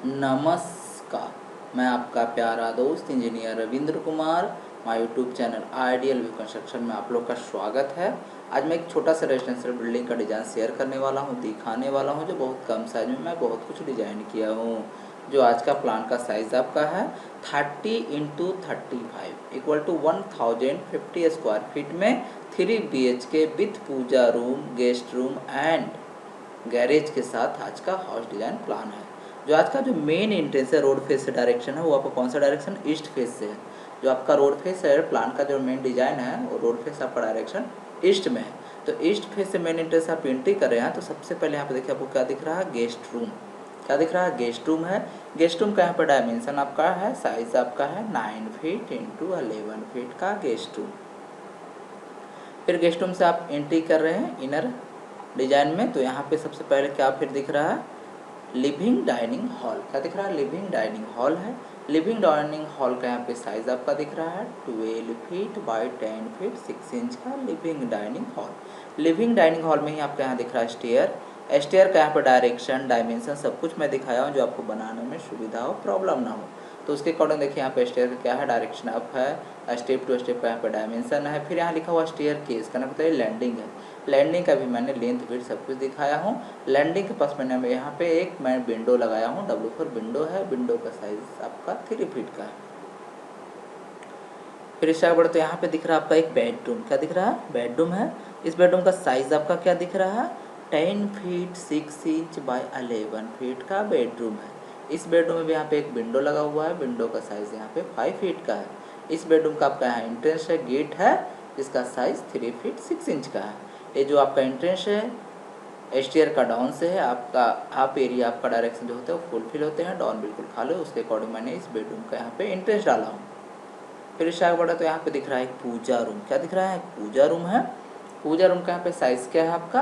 नमस्कार, मैं आपका प्यारा दोस्त engineer Ravindra Kumar. My YouTube channel ideal view construction में आप लोग का स्वागत है। आज मैं एक छोटा सा रेजिडेंशियल बिल्डिंग का डिज़ाइन शेयर करने वाला हूं, दिखाने वाला हूं, जो बहुत कम साइज में मैं बहुत कुछ डिज़ाइन किया हूं। जो आज का प्लान का साइज़ आपका है 30x35 equal to 1050 square feet में 3 BHK with puja room, guest room and garage के साथ आज का हाउस डिज़ाइन प्लान है। जो आज का जो मेन एंट्रेंस है रोड फेस से डायरेक्शन है, वो आपका कौन सा डायरेक्शन, ईस्ट फेस से है। जो आपका रोड फेस है, प्लान का जो मेन डिजाइन है वो रोड फेस आपका डायरेक्शन ईस्ट में है। तो ईस्ट फेस से मेन एंट्रेंस आप एंट्री कर रहे हैं, तो सबसे पहले यहाँ पे देखिए आपको क्या दिख रहा है, गेस्ट रूम। क्या दिख रहा है, गेस्ट रूम है। गेस्ट रूम का यहाँ पर डायमेंशन आपका है, साइज आपका है 9 फीट इंटू 11 फीट का गेस्ट रूम। फिर गेस्ट रूम से आप एंट्री कर रहे हैं इनर डिजाइन में, तो यहाँ पे सबसे पहले क्या फिर दिख रहा है, लिविंग डाइनिंग हॉल। क्या दिख रहा है, लिविंग डाइनिंग हॉल है। लिविंग डाइनिंग हॉल का यहाँ पे साइज आपका दिख रहा है 12 फीट बाई 10 फीट 6 इंच का living dining hall. Living dining hall में ही आपका यहाँ दिख रहा है स्टेयर। स्टेयर का यहाँ पर डायरेक्शन, डायमेंशन सब कुछ मैं दिखाया हूँ, जो आपको बनाने में सुविधा हो, प्रॉब्लम ना हो। तो उसके अकॉर्डिंग देखिए यहाँ पे स्टेयर का क्या है, डायरेक्शन अप है, स्टेप टू स्टेप का यहाँ पे डायमेंशन है। फिर यहाँ लिखा हुआ स्टेयर केस का मतलब ये लैंडिंग है। लैंडिंग का भी मैंने लेंथ विड्थ सब कुछ दिखाया हूँ। लैंडिंग के पास मैंने यहाँ पे एक मैं विंडो लगाया हूँ, W4 विंडो है। विंडो का साइज आपका 3 फीट का है। फिर इससे आगे बढ़े तो यहाँ पे दिख रहा है आपका एक बेडरूम। क्या दिख रहा है, बेडरूम है। इस बेडरूम का साइज आपका क्या दिख रहा है, 10 फीट 6 इंच बाई 11 फीट का बेडरूम है। इस बेडरूम में भी यहाँ पे एक विंडो लगा हुआ है। विंडो का साइज यहाँ पे 5 फीट का है। इस बेडरूम का आपका यहाँ एंट्रेंस है, गेट है, जिसका साइज 3 फीट 6 इंच का है। ये जो आपका एंट्रेंस है स्टेयर का डाउन से है, आपका हाफ एरिया आपका डायरेक्शन जो होता है वो फुलफिल होते हैं, डाउन बिल्कुल खाली। उसके अकॉर्डिंग मैंने इस बेडरूम का यहाँ पे एंट्रेंस डाला हूँ। फिर इससे आगे बढ़ा तो यहाँ पे दिख रहा है एक पूजा रूम। क्या दिख रहा है, एक पूजा रूम है। पूजा रूम का यहाँ पे साइज क्या है आपका,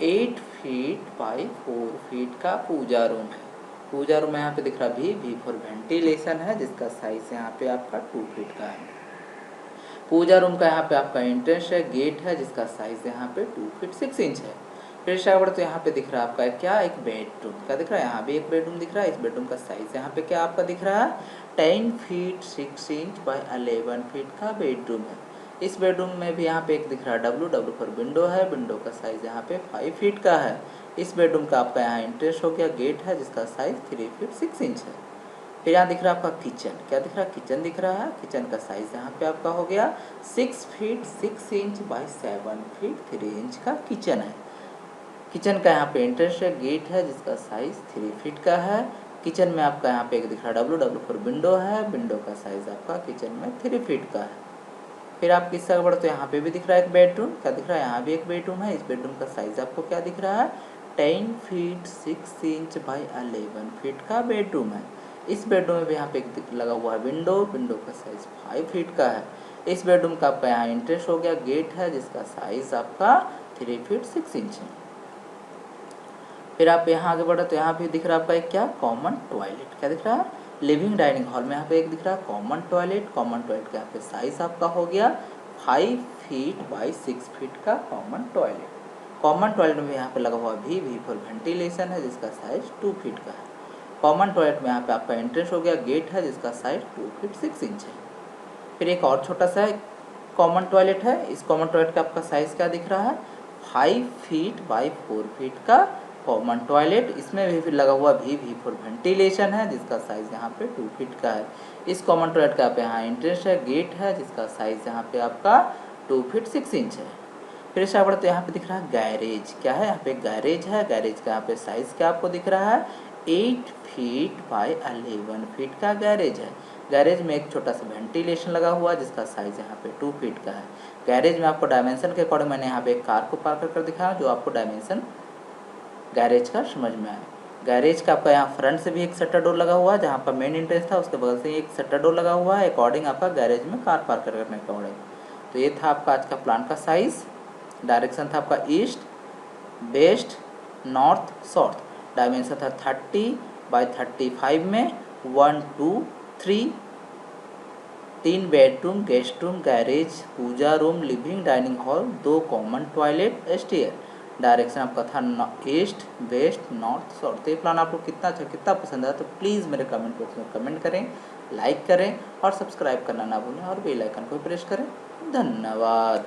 8 फीट बाई 4 फीट का पूजा रूम है। पूजा रूम में यहाँ पे दिख रहा है भी फॉर वेंटिलेशन है, जिसका साइज यहाँ पे आपका 2 फीट का है। पूजा रूम का यहाँ पे आपका एंट्रेंस है, गेट है, जिसका साइज यहाँ पे 2 फीट 6 इंच है। फिर इससे आगे बढ़े तो यहाँ पे दिख रहा है आपका क्या, एक बेडरूम। क्या दिख रहा है, यहाँ भी एक बेडरूम दिख रहा है। इस बेडरूम का साइज यहाँ पे क्या आपका दिख रहा है, 10 फीट 6 इंच बाई 11 फीट का बेडरूम है। इस बेडरूम में भी यहाँ पे एक दिख रहा है W4 विंडो है। विंडो का साइज यहाँ पे 5 फीट का है। इस बेडरूम का आपका यहाँ एंट्रेंस हो गया, गेट है, जिसका साइज 3 फीट 6 इंच है। फिर यहाँ दिख रहा है आपका किचन। क्या दिख रहा है, किचन दिख रहा है। किचन का साइज यहाँ पे आपका हो गया 6 feet 6 inch by 7 feet 3 inch का किचन है। किचन का यहाँ पे एंट्रेंस है, गेट है, जिसका साइज 3 फीट का है। किचन में आपका यहाँ पे एक दिख रहा है W4 विंडो है। विंडो का साइज आपका किचन में 3 फीट का है। फिर आप किससे आगे बढ़ते हो, यहाँ पे भी दिख रहा है एक बेडरूम। क्या दिख रहा है, यहाँ भी एक बेडरूम है। इस बेडरूम का साइज आपको क्या दिख रहा है, 10 फीट 6 इंच बाई 11 फीट का बेडरूम है। इस बेडरूम में भी यहाँ पे एक लगा हुआ है विंडो। विंडो का साइज 5 फीट का है। इस बेडरूम का आपका यहाँ एंट्रेंस हो गया, गेट है, जिसका साइज आपका 3 फीट 6 इंच है। फिर आप यहाँ आगे बढ़े तो यहाँ पे दिख रहा है आपका एक क्या, कॉमन टॉयलेट। क्या दिख रहा है, लिविंग डाइनिंग हॉल में यहाँ पे एक दिख रहा है कॉमन टॉयलेट। कॉमन टॉयलेट का यहाँ पे साइज आपका हो गया 5 फीट बाई 6 फीट का कॉमन टॉयलेट। कॉमन टॉयलेट में यहाँ पे लगा हुआ भी फॉर वेंटिलेशन है, जिसका साइज 2 फीट का है। कॉमन टॉयलेट में यहाँ पे आपका एंट्रेंस हो गया, गेट है, जिसका साइज 2 फीट 6 इंच है। फिर एक और छोटा सा कॉमन टॉयलेट है। इस कॉमन टॉयलेट का आपका साइज क्या दिख रहा है, 5 फीट बाई 4 फीट का कॉमन टॉयलेट। इसमें भी फिर लगा हुआ भी फॉर वेंटिलेशन है, जिसका साइज यहाँ पे 2 फीट का है। इस कॉमन टॉयलेट का आप यहाँ एंट्रेंस है, गेट है, जिसका साइज यहाँ पे आपका 2 फीट 6 इंच है। फिर इससे बढ़ते यहाँ पे दिख रहा है गैरेज। क्या है, यहाँ पे गैरेज है। गैरेज का यहाँ पे साइज क्या आपको दिख रहा है, 8 फीट बाई 11 फीट का गैरेज है। गैरेज में एक छोटा सा वेंटिलेशन लगा हुआ है, जिसका साइज यहाँ पे 2 फीट का है। गैरेज में आपको डायमेंशन के अकॉर्डिंग मैंने यहाँ पे एक कार को पार्क कर दिखाया, जो आपको डायमेंशन गैरेज का समझ में आए। गैरेज का आपका यहाँ फ्रंट से भी एक शटर डोर लगा हुआ है, जहाँ पर मेन एंट्रेंस था उसके बगल से एक शटर डोर लगा हुआ है, अकॉर्डिंग आपका गैरेज में कार पार्क करने के अकॉर्डिंग। तो ये था आपका आज का प्लान का साइज। डायरेक्शन था आपका east west north south. Dimension था 30 बाई 35 में 1 2 3 3 bedroom, guest room, garage, puja room, living dining hall, 2 common toilet, stair. Direction आपका था ईस्ट वेस्ट नॉर्थ साउथ। तो ये प्लान आपको कितना अच्छा कितना पसंद आया तो प्लीज़ मेरे कमेंट बॉक्स में कमेंट करें, लाइक करें और सब्सक्राइब करना ना भूलें और बेल आइकन को प्रेस करें। धन्यवाद।